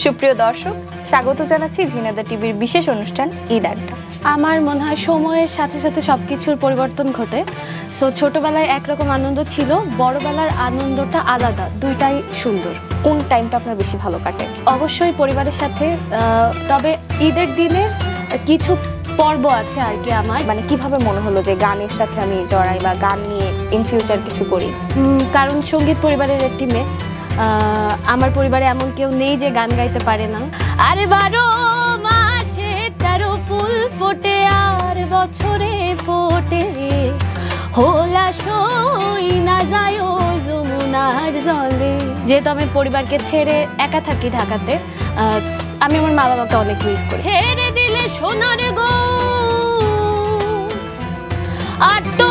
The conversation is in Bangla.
সুপ্রিয় দর্শক, স্বাগত জানাচ্ছি ঝিনাইদহ টিভির বিশেষ অনুষ্ঠান ঈদ আড্ডা। আমার মনে হয় সময়ের সাথে সাথে সবকিছুর পরিবর্তন ঘটে। সো ছোটবেলায় একরকম আনন্দ ছিল, বড়বেলার আনন্দটা আলাদা, দুইটাই সুন্দর। কোন টাইমটা আপনার বেশি ভালো কাটে? অবশ্যই পরিবারের সাথে, তবে ঈদের দিনে কিছু পর্ব আছে আর কি। আমার মানে কিভাবে মনে হলো যে গানের সাথে আমি জড়াই বা গান নিয়ে ইন ফিউচার কিছু করি? কারণ সঙ্গীত পরিবারের একটি মেয়ে। আমার পরিবারে এমন কেউ নেই যে গান গাইতে পারে না। আরে 12 মাসে 13 ফুল ফোটে আর বছরে ফোটে, হোলা সই না যায় যমুনার জলে। যেহেতু আমি পরিবারকে ছেড়ে একা থাকি ঢাকাতে, আমি আমার মা বাবাকে অনেক মিস করি। ছেড়ে দিলে সোনার গো আর তো